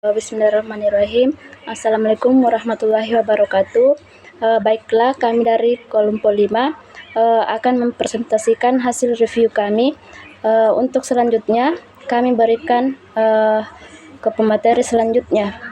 Bismillahirrahmanirrahim. Assalamualaikum warahmatullahi wabarakatuh. Baiklah, kami dari Kelompok 5 akan mempresentasikan hasil review kami. Untuk selanjutnya, kami berikan ke pemateri selanjutnya.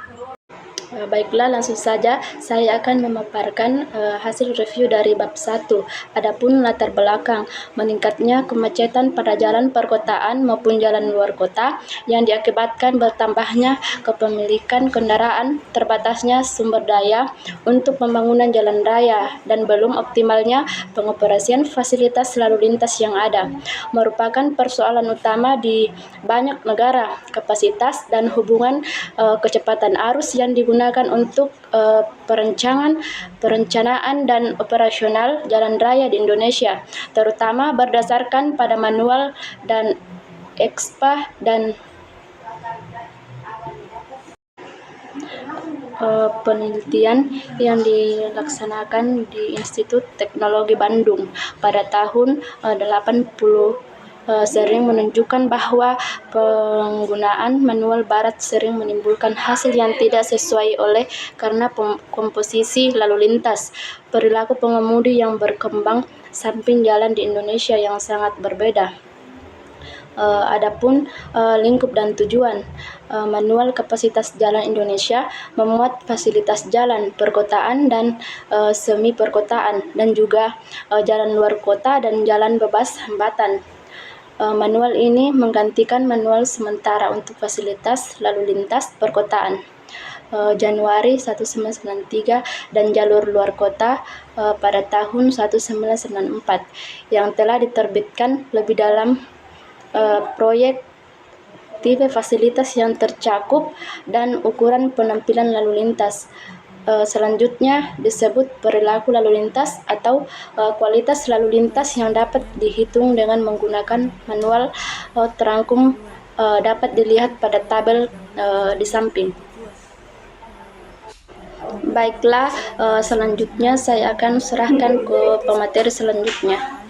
Baiklah, langsung saja saya akan memaparkan hasil review dari bab 1. Adapun latar belakang meningkatnya kemacetan pada jalan perkotaan maupun jalan luar kota yang diakibatkan bertambahnya kepemilikan kendaraan, terbatasnya sumber daya untuk pembangunan jalan raya, dan belum optimalnya pengoperasian fasilitas lalu lintas yang ada, merupakan persoalan utama di banyak negara. Kapasitas dan hubungan kecepatan arus yang digunakan untuk perencanaan dan operasional jalan raya di Indonesia, terutama berdasarkan pada manual dan EXPA dan penelitian yang dilaksanakan di Institut Teknologi Bandung pada tahun 80 sering menunjukkan bahwa penggunaan manual barat sering menimbulkan hasil yang tidak sesuai karena komposisi lalu lintas, perilaku pengemudi yang berkembang samping jalan di Indonesia yang sangat berbeda. Adapun lingkup dan tujuan, manual kapasitas jalan Indonesia memuat fasilitas jalan perkotaan dan semi perkotaan, dan juga jalan luar kota dan jalan bebas hambatan. Manual ini menggantikan manual sementara untuk fasilitas lalu lintas perkotaan Januari 1993 dan jalur luar kota pada tahun 1994 yang telah diterbitkan lebih dalam proyek tipe fasilitas yang tercakup dan ukuran penampilan lalu lintas. Selanjutnya disebut perilaku lalu lintas atau kualitas lalu lintas yang dapat dihitung dengan menggunakan manual terangkum dapat dilihat pada tabel di samping. Baiklah, selanjutnya saya akan serahkan ke pemateri selanjutnya.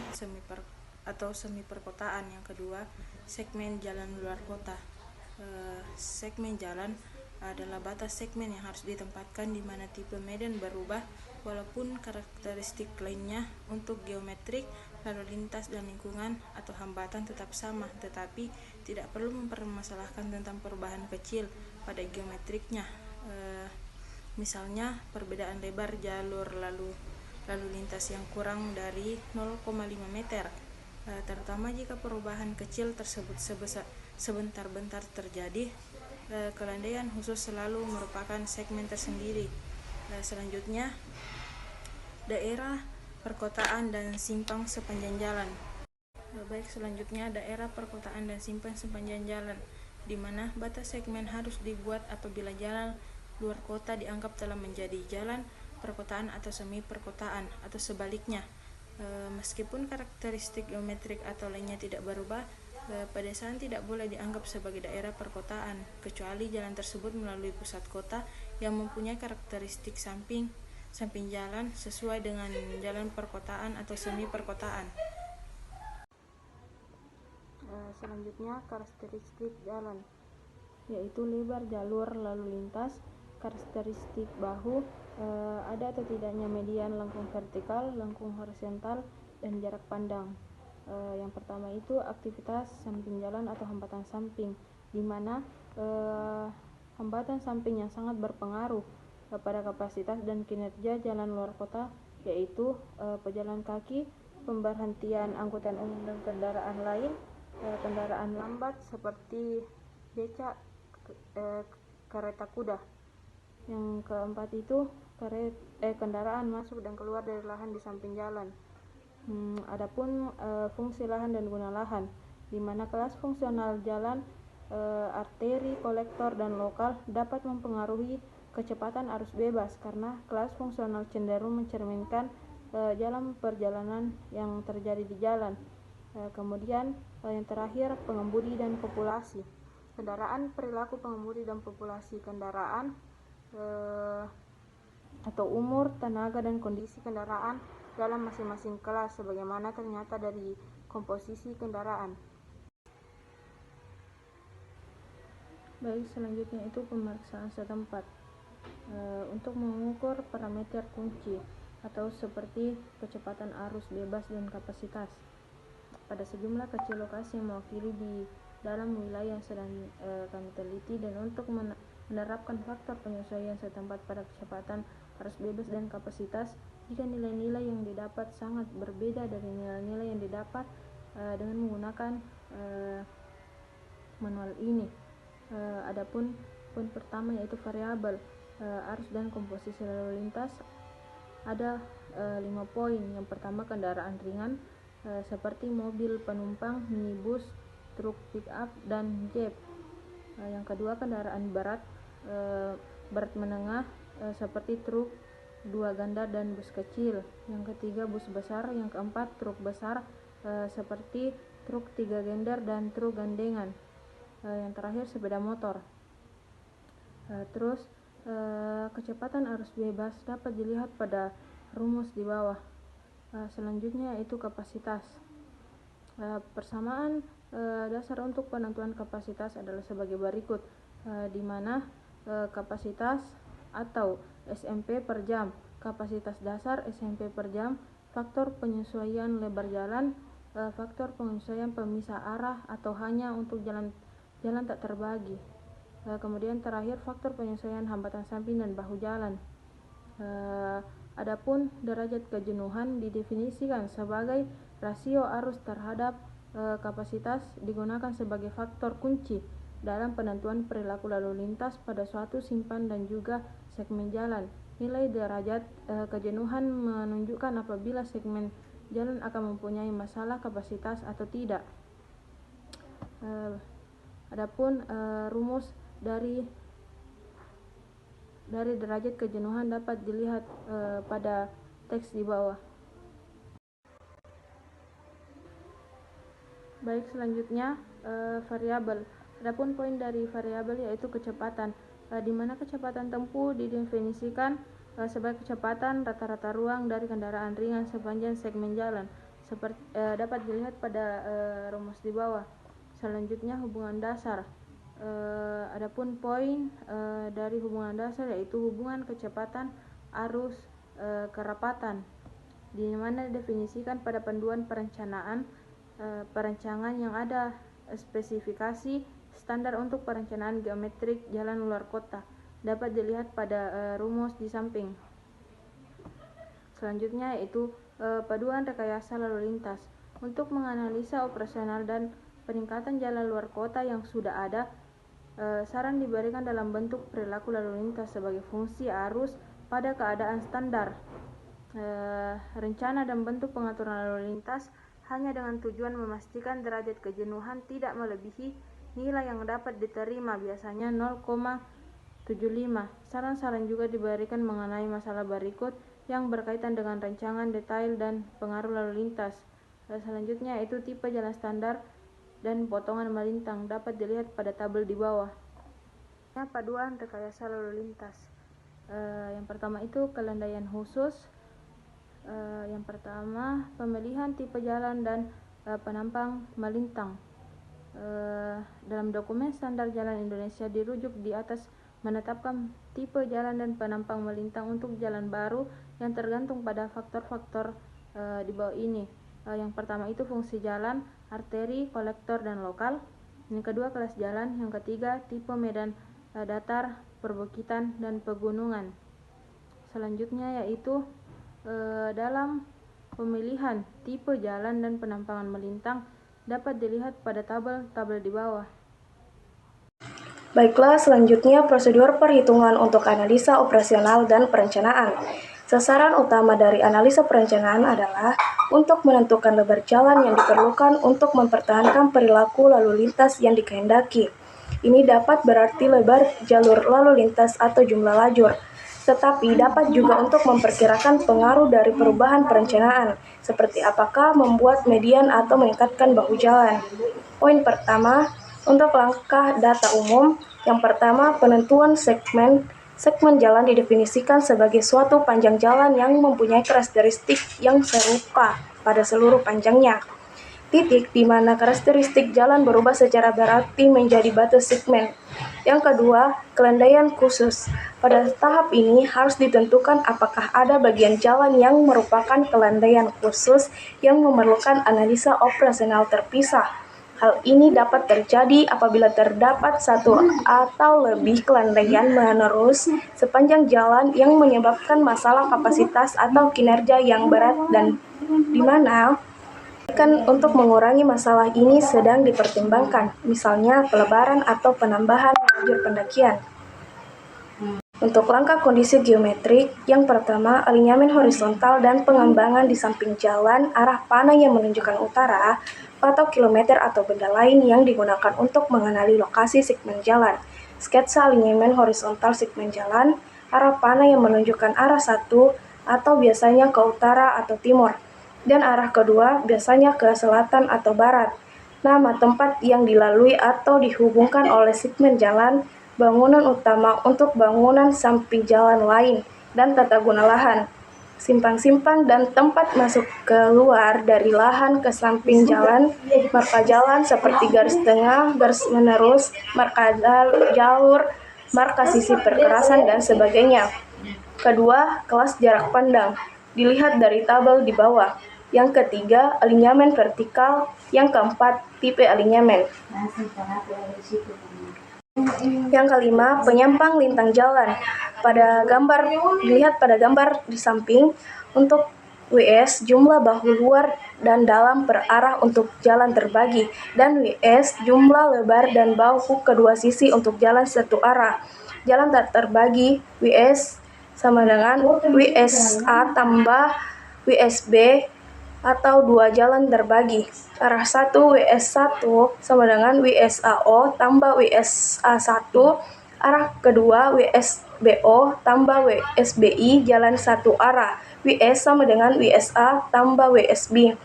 Semi perkotaan. Yang kedua, segmen jalan luar kota. Segmen jalan adalah batas segmen yang harus ditempatkan di mana tipe medan berubah walaupun karakteristik lainnya untuk geometrik, lalu lintas dan lingkungan atau hambatan tetap sama, tetapi tidak perlu mempermasalahkan tentang perubahan kecil pada geometriknya. Misalnya perbedaan lebar jalur lalu lintas yang kurang dari 0,5 meter, terutama jika perubahan kecil tersebut sebentar-bentar terjadi. Kelandaian khusus selalu merupakan segmen tersendiri. Selanjutnya, daerah perkotaan dan simpang sepanjang jalan. Selanjutnya daerah perkotaan dan simpang sepanjang jalan, di mana batas segmen harus dibuat apabila jalan luar kota dianggap telah menjadi jalan perkotaan atau semi perkotaan, atau sebaliknya. Meskipun karakteristik geometrik atau lainnya tidak berubah, pedesaan tidak boleh dianggap sebagai daerah perkotaan, kecuali jalan tersebut melalui pusat kota yang mempunyai karakteristik samping jalan sesuai dengan jalan perkotaan atau semi perkotaan. Selanjutnya, karakteristik jalan, yaitu lebar jalur lalu lintas, karakteristik bahu, ada atau tidaknya median lengkung vertikal, lengkung horizontal, dan jarak pandang. Yang pertama itu aktivitas samping jalan atau hambatan samping, di mana hambatan samping yang sangat berpengaruh pada kapasitas dan kinerja jalan luar kota, yaitu pejalan kaki, pemberhentian angkutan umum dan kendaraan lain, kendaraan lambat seperti becak, kereta kuda. Yang keempat itu kendaraan masuk dan keluar dari lahan di samping jalan. Adapun fungsi lahan dan guna lahan, di mana kelas fungsional jalan, arteri, kolektor, dan lokal dapat mempengaruhi kecepatan arus bebas karena kelas fungsional cenderung mencerminkan jalan perjalanan yang terjadi di jalan. Kemudian yang terakhir, pengemudi dan populasi kendaraan, perilaku pengemudi dan populasi kendaraan, atau umur, tenaga, dan kondisi kendaraan dalam masing-masing kelas sebagaimana ternyata dari komposisi kendaraan. Baik, selanjutnya itu pemeriksaan setempat untuk mengukur parameter kunci atau seperti kecepatan arus bebas dan kapasitas pada sejumlah kecil lokasi yang mewakili di dalam wilayah yang sedang kami teliti, dan untuk menerapkan faktor penyesuaian setempat pada kecepatan arus bebas dan kapasitas jika nilai-nilai yang didapat sangat berbeda dari nilai-nilai yang didapat dengan menggunakan manual ini. Adapun poin pertama yaitu variabel arus dan komposisi lalu lintas, ada 5 poin. Yang pertama, kendaraan ringan seperti mobil penumpang, minibus, truk pick up, dan jeep. Yang kedua, kendaraan berat berat menengah seperti truk 2 ganda dan bus kecil. Yang ketiga, bus besar. Yang keempat, truk besar seperti truk 3 gender dan truk gandengan. Yang terakhir, sepeda motor. Terus kecepatan arus bebas dapat dilihat pada rumus di bawah. Selanjutnya yaitu kapasitas. Persamaan dasar untuk penentuan kapasitas adalah sebagai berikut, di mana kapasitas atau SMP per jam, kapasitas dasar SMP per jam, faktor penyesuaian lebar jalan, faktor penyesuaian pemisah arah atau hanya untuk jalan tak terbagi. Kemudian terakhir, faktor penyesuaian hambatan samping dan bahu jalan. Adapun derajat kejenuhan didefinisikan sebagai rasio arus terhadap kapasitas, digunakan sebagai faktor kunci dalam penentuan perilaku lalu lintas pada suatu simpan dan juga segmen jalan. Nilai derajat kejenuhan menunjukkan apabila segmen jalan akan mempunyai masalah kapasitas atau tidak. Adapun rumus dari derajat kejenuhan dapat dilihat pada teks di bawah. Baik, selanjutnya variabel. Adapun poin dari variabel yaitu kecepatan, di mana kecepatan tempuh didefinisikan sebagai kecepatan rata-rata ruang dari kendaraan ringan sepanjang segmen jalan, seperti dapat dilihat pada rumus di bawah. Selanjutnya, hubungan dasar. Adapun poin dari hubungan dasar yaitu hubungan kecepatan arus kerapatan, di mana didefinisikan pada panduan perencanaan yang ada spesifikasi standar untuk perencanaan geometrik jalan luar kota, dapat dilihat pada rumus di samping. Selanjutnya yaitu paduan rekayasa lalu lintas. Untuk menganalisa operasional dan peningkatan jalan luar kota yang sudah ada, saran diberikan dalam bentuk perilaku lalu lintas sebagai fungsi arus pada keadaan standar. Rencana dan bentuk pengaturan lalu lintas hanya dengan tujuan memastikan derajat kejenuhan tidak melebihi nilai yang dapat diterima, biasanya 0,75. Saran-saran juga diberikan mengenai masalah berikut yang berkaitan dengan rancangan detail dan pengaruh lalu lintas. Selanjutnya yaitu tipe jalan standar dan potongan melintang, dapat dilihat pada tabel di bawah. Paduan rekayasa lalu lintas. Yang pertama itu kelandaian khusus. Yang pertama, pemilihan tipe jalan dan penampang melintang. Dalam dokumen standar jalan Indonesia dirujuk di atas menetapkan tipe jalan dan penampang melintang untuk jalan baru yang tergantung pada faktor-faktor di bawah ini. Yang pertama itu fungsi jalan, arteri, kolektor, dan lokal. Yang kedua, kelas jalan. Yang ketiga, tipe medan datar, perbukitan, dan pegunungan. Selanjutnya yaitu dalam pemilihan tipe jalan dan penampangan melintang dapat dilihat pada tabel di bawah. Baiklah, selanjutnya prosedur perhitungan untuk analisa operasional dan perencanaan. Sasaran utama dari analisa perencanaan adalah untuk menentukan lebar jalan yang diperlukan untuk mempertahankan perilaku lalu lintas yang dikehendaki. Ini dapat berarti lebar jalur lalu lintas atau jumlah lajur, tetapi dapat juga untuk memperkirakan pengaruh dari perubahan perencanaan, seperti apakah membuat median atau meningkatkan bahu jalan. Poin pertama, untuk langkah data umum, yang pertama, penentuan segmen jalan didefinisikan sebagai suatu panjang jalan yang mempunyai karakteristik yang serupa pada seluruh panjangnya. titik di mana karakteristik jalan berubah secara berarti menjadi batu segmen. Yang kedua, kelandaian khusus. Pada tahap ini harus ditentukan apakah ada bagian jalan yang merupakan kelandaian khusus yang memerlukan analisa operasional terpisah. Hal ini dapat terjadi apabila terdapat satu atau lebih kelandaian menerus sepanjang jalan yang menyebabkan masalah kapasitas atau kinerja yang berat dan di mana untuk mengurangi masalah ini sedang dipertimbangkan, misalnya pelebaran atau penambahan lajur pendakian. Untuk langkah kondisi geometrik, yang pertama, alinyamen horizontal dan pengembangan di samping jalan, arah panah yang menunjukkan utara, atau kilometer atau benda lain yang digunakan untuk mengenali lokasi segmen jalan. Sketsa alinyamen horizontal segmen jalan, arah panah yang menunjukkan arah satu, atau biasanya ke utara atau timur, dan arah kedua biasanya ke selatan atau barat. Nama tempat yang dilalui atau dihubungkan oleh segmen jalan, bangunan utama untuk bangunan samping jalan lain, dan tata guna lahan. Simpang-simpang dan tempat masuk keluar dari lahan ke samping jalan, marka jalan seperti garis tengah, garis menerus, marka jalur, marka sisi perkerasan, dan sebagainya. Kedua, kelas jarak pandang, dilihat dari tabel di bawah. Yang ketiga, alinyamen vertikal. Yang keempat, tipe alinyamen. Yang kelima, penyampang lintang jalan. Dilihat pada gambar di samping, untuk WS jumlah bahu luar dan dalam per arah untuk jalan terbagi, dan WS jumlah lebar dan bahu kedua sisi untuk jalan satu arah. Jalan tak terbagi, WS sama dengan WSA tambah WSB atau dua jalan terbagi. Arah 1 WS1 sama dengan WSAO tambah WSA1. Arah kedua WSBO tambah WSBI jalan satu arah. WS sama dengan WSA tambah WSB.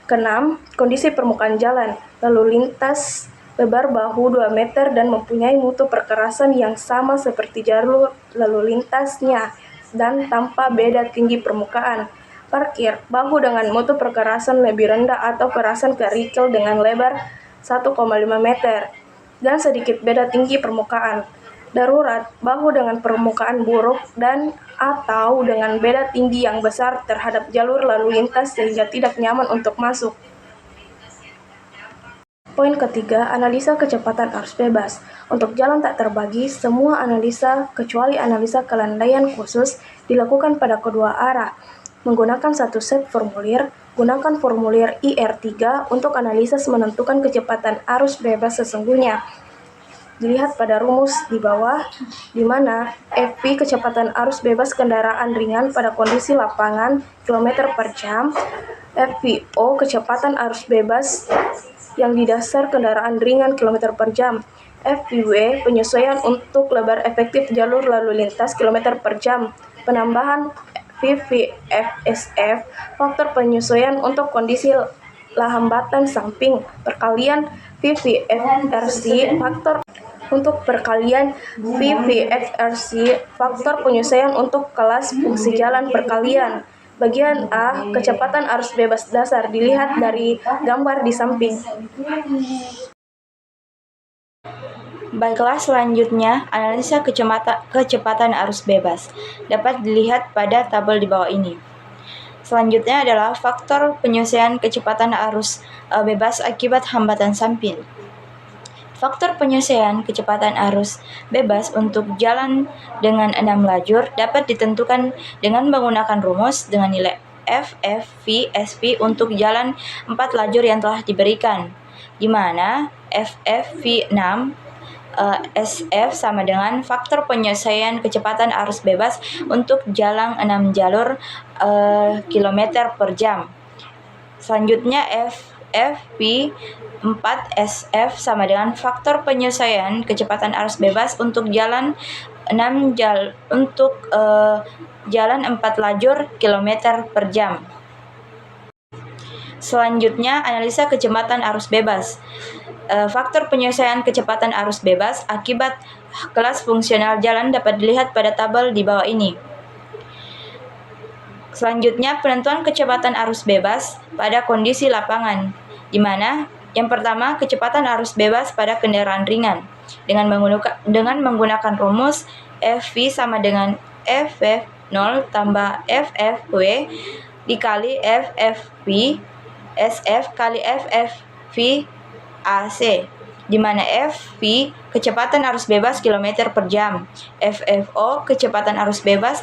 Keenam, kondisi permukaan jalan. Lalu lintas lebar bahu 2 meter dan mempunyai mutu perkerasan yang sama seperti jalur lalu lintasnya dan tanpa beda tinggi permukaan. Parkir, bahu dengan mutu perkerasan lebih rendah atau kerasan kerikil dengan lebar 1,5 meter dan sedikit beda tinggi permukaan. Darurat, bahu dengan permukaan buruk dan atau dengan beda tinggi yang besar terhadap jalur lalu lintas sehingga tidak nyaman untuk masuk. Poin ketiga, analisa kecepatan arus bebas. Untuk jalan tak terbagi, semua analisa kecuali analisa kelandaian khusus dilakukan pada kedua arah. Menggunakan satu set formulir, gunakan formulir IR3 untuk analisis menentukan kecepatan arus bebas sesungguhnya. Dilihat pada rumus di bawah, di mana FV kecepatan arus bebas kendaraan ringan pada kondisi lapangan km per jam, FVO kecepatan arus bebas yang didasar kendaraan ringan km per jam, FVW penyesuaian untuk lebar efektif jalur lalu lintas km per jam, penambahan VVFSF, faktor penyesuaian untuk kondisi hambatan samping, perkalian VVFRC, faktor untuk perkalian VVFRC, faktor penyesuaian untuk kelas fungsi jalan perkalian. Bagian A, kecepatan arus bebas dasar, dilihat dari gambar di samping. Baiklah, selanjutnya analisa kecepatan arus bebas dapat dilihat pada tabel di bawah ini. Selanjutnya adalah faktor penyesuaian kecepatan arus bebas akibat hambatan samping. Faktor penyesuaian kecepatan arus bebas untuk jalan dengan 6 lajur dapat ditentukan dengan menggunakan rumus dengan nilai FFV/SP untuk jalan 4 lajur yang telah diberikan, di mana FFV6 SF sama dengan faktor penyesuaian kecepatan arus bebas untuk jalan 6 jalur km per jam. Selanjutnya FFP 4SF sama dengan faktor penyesuaian kecepatan arus bebas untuk jalan 4 lajur km per jam. Selanjutnya analisa kecepatan arus bebas. Faktor penyesuaian kecepatan arus bebas akibat kelas fungsional jalan dapat dilihat pada tabel di bawah ini. Selanjutnya, penentuan kecepatan arus bebas pada kondisi lapangan, di mana yang pertama, kecepatan arus bebas pada kendaraan ringan dengan menggunakan rumus FV sama dengan FF0 tambah FFW dikali FFV SF kali FFV AC, di mana FV kecepatan arus bebas km per jam, FFO kecepatan arus bebas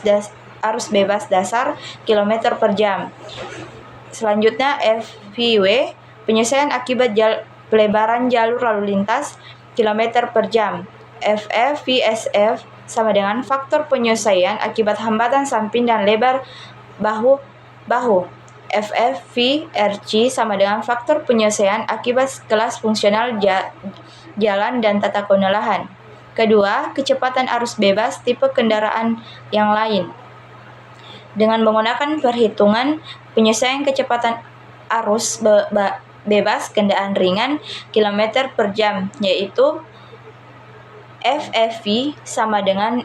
dasar km per jam. Selanjutnya FVW penyelesaian akibat pelebaran jalur lalu lintas km per jam. FFVSF sama dengan faktor penyelesaian akibat hambatan samping dan lebar bahu. FFVRC sama dengan faktor penyelesaian akibat kelas fungsional jalan dan tata kelola lahan. Kedua, kecepatan arus bebas tipe kendaraan yang lain. Dengan menggunakan perhitungan penyelesaian kecepatan arus bebas kendaraan ringan km per jam, yaitu FFV sama dengan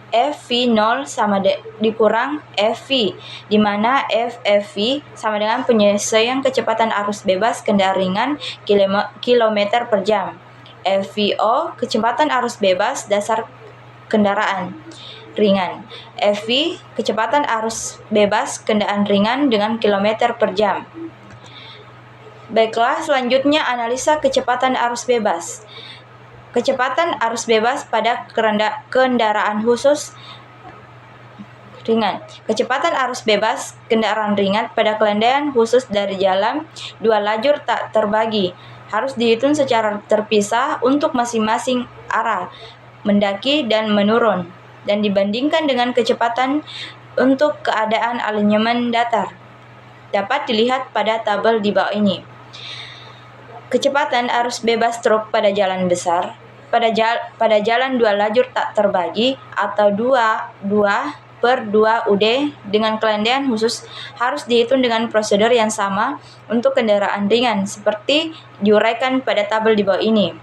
FV0 sama dikurang FV, di mana FFV sama dengan penyelesaian kecepatan arus bebas kendaraan ringan km per jam. FVO kecepatan arus bebas dasar kendaraan ringan. FV kecepatan arus bebas kendaraan ringan dengan km per jam. Baiklah, selanjutnya analisa kecepatan arus bebas. Kecepatan arus bebas pada kendaraan khusus ringan. Kecepatan arus bebas kendaraan ringan pada kelandaian khusus dari jalan dua lajur tak terbagi harus dihitung secara terpisah untuk masing-masing arah, mendaki dan menurun, dan dibandingkan dengan kecepatan untuk keadaan alinyemen datar. Dapat dilihat pada tabel di bawah ini. Kecepatan arus bebas truk pada jalan besar, pada jalan dua lajur tak terbagi atau 2/2 UD dengan kelandaian khusus harus dihitung dengan prosedur yang sama untuk kendaraan ringan seperti diuraikan pada tabel di bawah ini.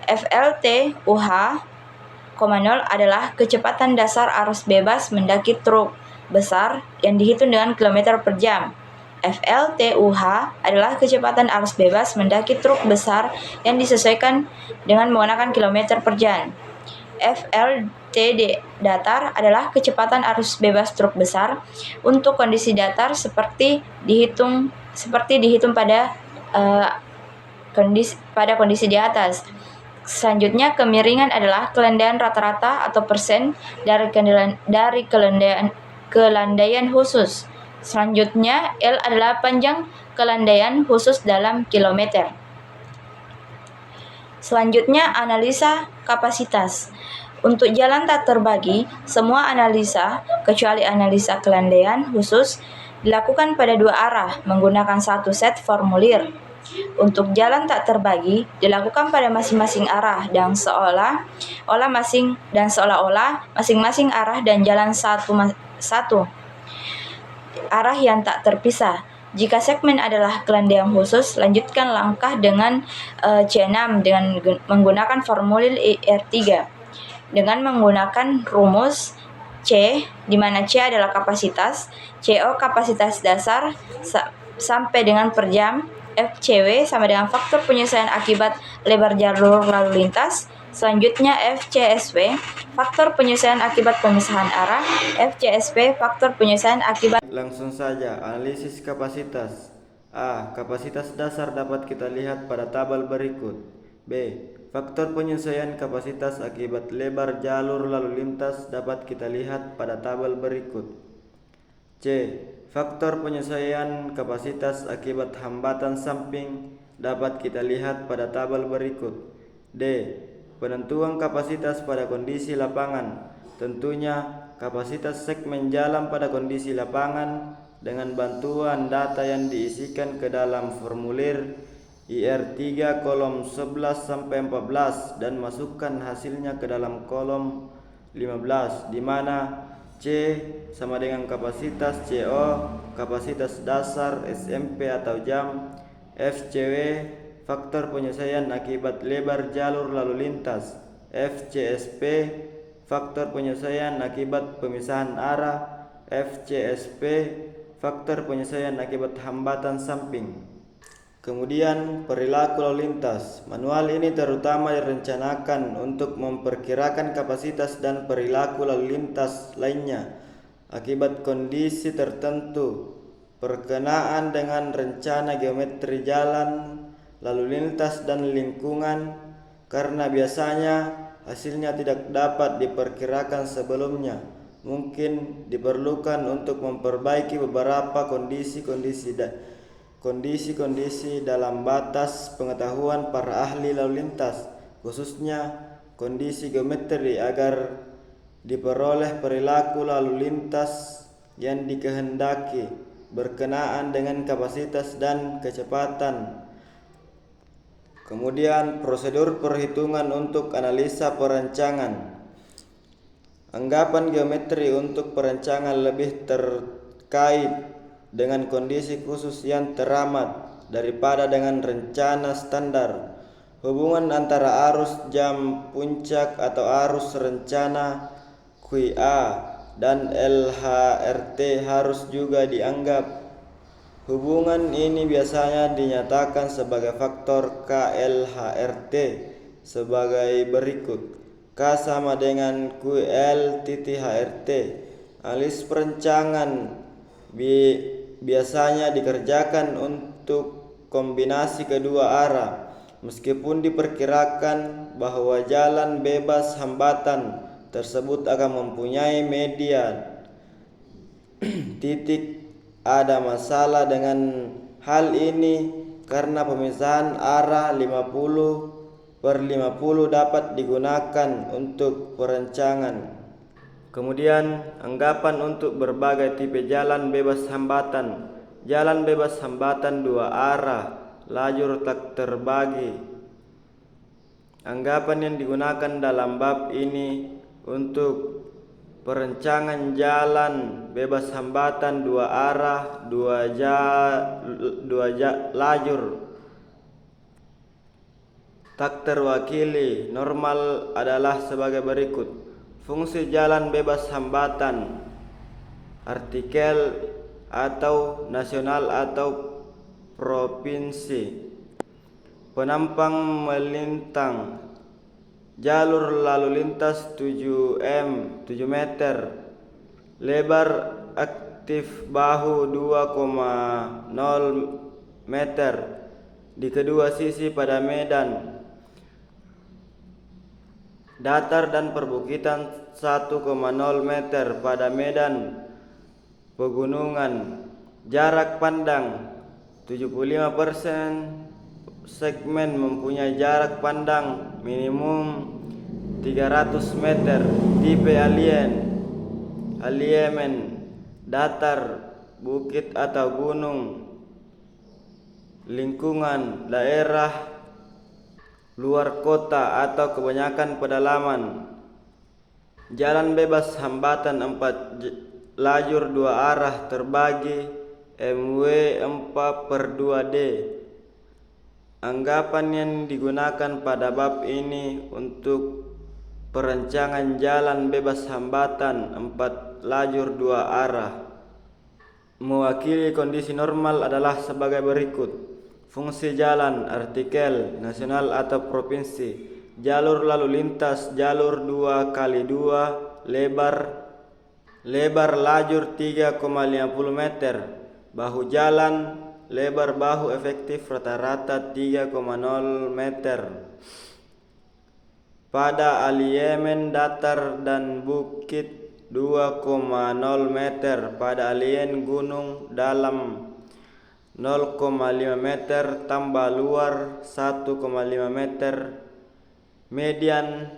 FLT UH, 0 adalah kecepatan dasar arus bebas mendaki truk besar yang dihitung dengan km per jam. FLTUH adalah kecepatan arus bebas mendaki truk besar yang disesuaikan dengan menggunakan km per jam. FLTD datar adalah kecepatan arus bebas truk besar untuk kondisi datar seperti dihitung pada kondisi di atas. Selanjutnya, kemiringan adalah kelandaian rata-rata atau persen dari kelandaian khusus. Selanjutnya, L adalah panjang kelandaian khusus dalam kilometer. Selanjutnya, analisa kapasitas. Untuk jalan tak terbagi, semua analisa, kecuali analisa kelandaian khusus, dilakukan pada dua arah menggunakan satu set formulir. Untuk jalan tak terbagi, dilakukan pada masing-masing arah dan seolah-olah masing-masing arah dan jalan satu arah yang tak terpisah. Jika segmen adalah kelandaian khusus, lanjutkan langkah dengan C6 dengan menggunakan formulir IR3 dengan menggunakan rumus C, di mana C adalah kapasitas, CO kapasitas dasar sampai dengan per jam, FCW sama dengan faktor penyelesaian akibat lebar jalur lalu lintas. Selanjutnya FCSW, faktor penyelesaian akibat pemisahan arah. FCSP, faktor penyelesaian akibat. Langsung saja, analisis kapasitas. A. Kapasitas dasar dapat kita lihat pada tabel berikut. B. Faktor penyelesaian kapasitas akibat lebar jalur lalu lintas dapat kita lihat pada tabel berikut. C. Faktor penyelesaian kapasitas akibat hambatan samping dapat kita lihat pada tabel berikut. D. Penentuan kapasitas pada kondisi lapangan, tentunya kapasitas segmen jalan pada kondisi lapangan dengan bantuan data yang diisikan ke dalam formulir IR3 kolom 11-14 dan masukkan hasilnya ke dalam kolom 15, di mana C sama dengan kapasitas CO, kapasitas dasar SMP atau jam, FCW, faktor penyelesaian akibat lebar jalur lalu lintas, FCSP, faktor penyelesaian akibat pemisahan arah, FCSP, faktor penyesuaian akibat hambatan samping. Kemudian perilaku lalu lintas. Manual ini terutama direncanakan untuk memperkirakan kapasitas dan perilaku lalu lintas lainnya akibat kondisi tertentu berkenaan dengan rencana geometri jalan, lalu lintas dan lingkungan, karena biasanya hasilnya tidak dapat diperkirakan sebelumnya. Mungkin diperlukan untuk memperbaiki beberapa kondisi dalam batas pengetahuan para ahli lalu lintas, khususnya kondisi geometri, agar diperoleh perilaku lalu lintas yang dikehendaki berkenaan dengan kapasitas dan kecepatan. Kemudian prosedur perhitungan untuk analisa perancangan. Anggapan geometri untuk perancangan lebih terkait dengan kondisi khusus yang teramat daripada dengan rencana standar. Hubungan antara arus jam puncak atau arus rencana QA dan LHRT harus juga dianggap. Hubungan ini biasanya dinyatakan sebagai faktor KLHRT sebagai berikut. K sama dengan QL/HRT. Analis perancangan biasanya dikerjakan untuk kombinasi kedua arah, meskipun diperkirakan bahwa jalan bebas hambatan tersebut akan mempunyai median titik. Ada masalah dengan hal ini karena pemisahan arah 50/50 dapat digunakan untuk perancangan. Kemudian anggapan untuk berbagai tipe jalan bebas hambatan. Jalan bebas hambatan dua arah, lajur tak terbagi. Anggapan yang digunakan dalam bab ini untuk perancangan jalan bebas hambatan dua arah, dua lajur tak terwakili normal adalah sebagai berikut. Fungsi jalan bebas hambatan artikel atau nasional atau provinsi. Penampang melintang. Jalur lalu lintas 7 meter. Lebar aktif bahu 2,0 meter di kedua sisi pada medan. Datar dan perbukitan 1,0 meter pada medan pegunungan. Jarak pandang 75%. Segmen mempunyai jarak pandang minimum 300 meter. Tipe aliemen datar, bukit atau gunung. Lingkungan daerah luar kota atau kebanyakan pedalaman. Jalan bebas hambatan 4 lajur 2 arah terbagi MW 4/2D. Anggapan yang digunakan pada bab ini untuk perancangan jalan bebas hambatan 4 lajur 2 arah mewakili kondisi normal adalah sebagai berikut. Fungsi jalan artikel nasional atau provinsi. Jalur lalu lintas jalur 2x2, lebar lajur 3,50 meter. Bahu jalan, lebar bahu efektif rata-rata 3,0 meter. Pada aliemen datar dan bukit 2,0 meter. Pada alien gunung dalam 0,5 meter tambah luar 1,5 meter. Median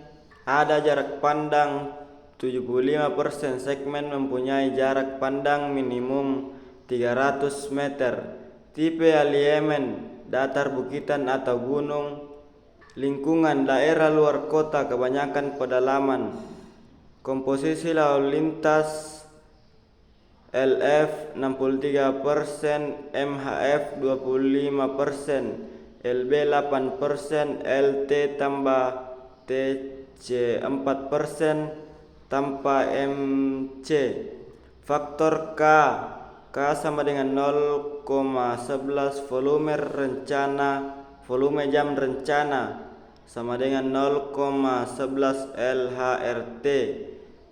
ada jarak pandang 75%. Segmen mempunyai jarak pandang minimum 300 meter. Tipe aliemen datar, bukitan atau gunung. Lingkungan daerah luar kota, kebanyakan pedalaman. Komposisi lalu lintas LF 63%, MHF 25%, LB 8%, LT tambah TC 4% tanpa MC. Faktor K. K sama dengan 0,11 volume jam rencana sama dengan 0,11 LHRT.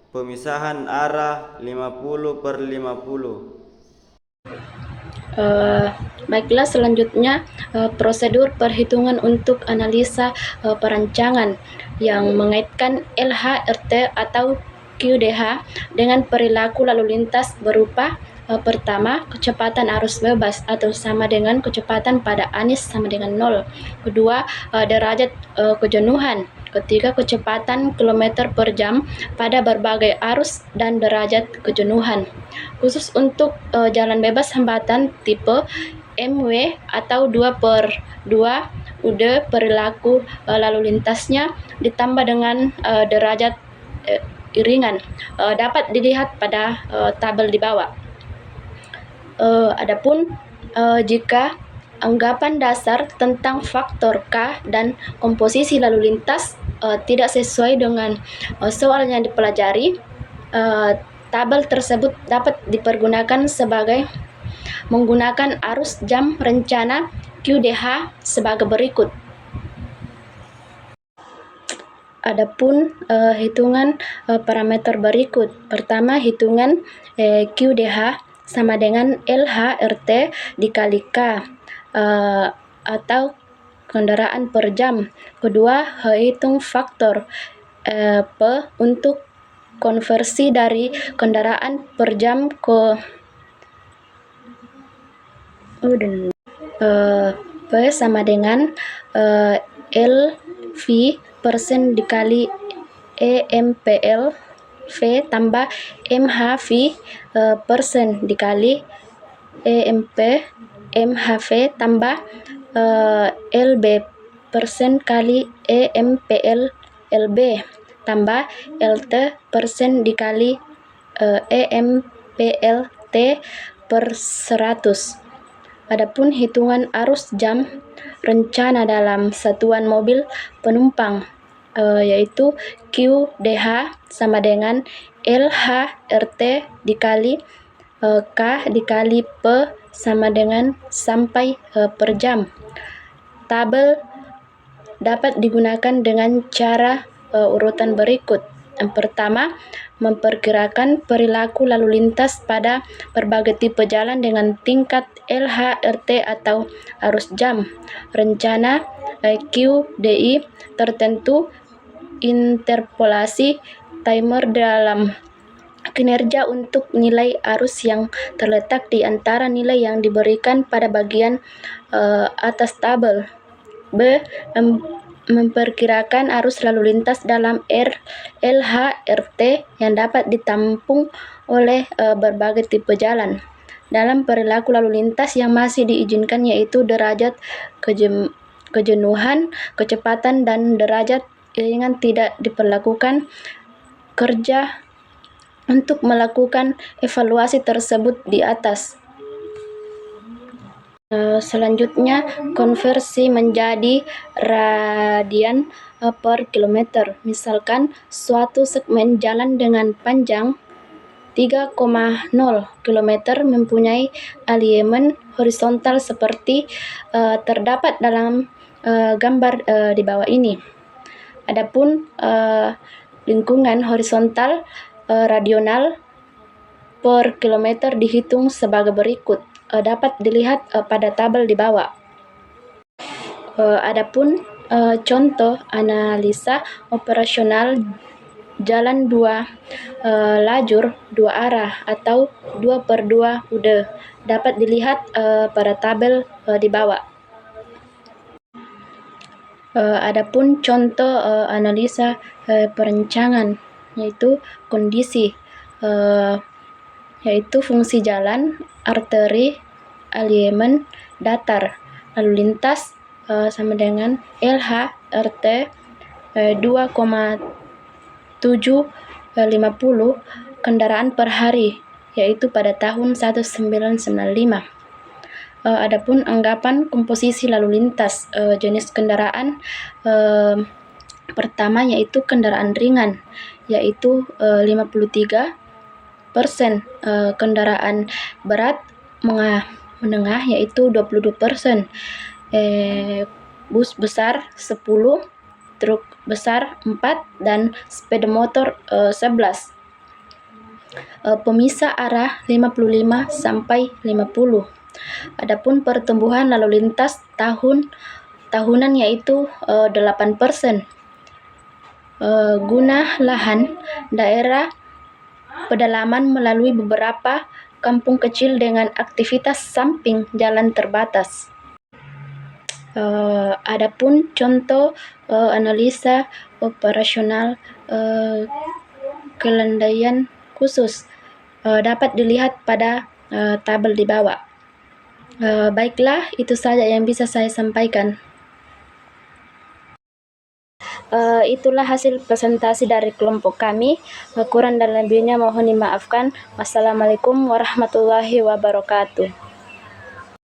Pemisahan arah 50/50. Baiklah, selanjutnya prosedur perhitungan untuk analisa perancangan yang mengaitkan LHRT atau QDH dengan perilaku lalu lintas berupa pertama, kecepatan arus bebas atau sama dengan kecepatan pada Anies sama dengan 0. Kedua, derajat kejenuhan. Ketiga, kecepatan kilometer per jam pada berbagai arus dan derajat kejenuhan. Khusus untuk jalan bebas hambatan tipe MW atau 2/2 UD, perilaku lalu lintasnya ditambah dengan derajat iringan dapat dilihat pada tabel di bawah. Adapun jika anggapan dasar tentang faktor K dan komposisi lalu lintas tidak sesuai dengan soal yang dipelajari, tabel tersebut dapat dipergunakan sebagai menggunakan arus jam rencana QDH sebagai berikut. Adapun hitungan parameter berikut. Pertama, hitungan QDH sama dengan LHRT dikali K atau kendaraan per jam. Kedua, hitung faktor P untuk konversi dari kendaraan per jam ke P sama dengan LV persen dikali EMPL V tambah MHV persen dikali EMP MHV tambah LB persen kali EMPL LB tambah LT persen dikali EMPL T per 100. Adapun hitungan arus jam rencana dalam satuan mobil penumpang yaitu QDH sama dengan LHRT dikali K dikali P sama dengan sampai per jam. Tabel dapat digunakan dengan cara urutan berikut. Yang pertama, memperkirakan perilaku lalu lintas pada berbagai tipe jalan dengan tingkat LHRT atau arus jam rencana QDI tertentu, interpolasi timer dalam kinerja untuk nilai arus yang terletak di antara nilai yang diberikan pada bagian atas tabel. B. Memperkirakan arus lalu lintas dalam LHRT yang dapat ditampung oleh berbagai tipe jalan. Dalam perilaku lalu lintas yang masih diizinkan yaitu derajat kejenuhan, kecepatan, dan derajat iringan tidak diperlakukan. Kerja untuk melakukan evaluasi tersebut di atas. Selanjutnya, konversi menjadi radian per kilometer. Misalkan suatu segmen jalan dengan panjang 3,0 km mempunyai aliemen horizontal seperti terdapat dalam gambar di bawah ini. Adapun lingkungan horizontal radional per kilometer dihitung sebagai berikut. Dapat dilihat pada tabel di bawah. Adapun contoh analisa operasional jalan 2 lajur 2 arah atau 2/2 UD dapat dilihat pada tabel di bawah. Adapun contoh analisa perancangan yaitu kondisi yaitu fungsi jalan, arteri, aliemen, datar, lalu lintas sama dengan LHRT 2,750 kendaraan per hari yaitu pada tahun 1995. Adapun anggapan komposisi lalu lintas jenis kendaraan pertama yaitu kendaraan ringan yaitu 53% kendaraan berat menengah yaitu 22%, bus besar 10%, truk besar 4%, dan sepeda motor 11%. Pemisah arah 55 sampai 50. Adapun pertumbuhan lalu lintas tahunan yaitu 8%. Guna lahan daerah pedalaman melalui beberapa kampung kecil dengan aktivitas samping jalan terbatas. Adapun contoh analisa operasional kelandaian khusus dapat dilihat pada tabel di bawah. Baiklah, itu saja yang bisa saya sampaikan. Itulah hasil presentasi dari kelompok kami. Kurang dan lebihnya mohon dimaafkan. Wassalamualaikum warahmatullahi wabarakatuh.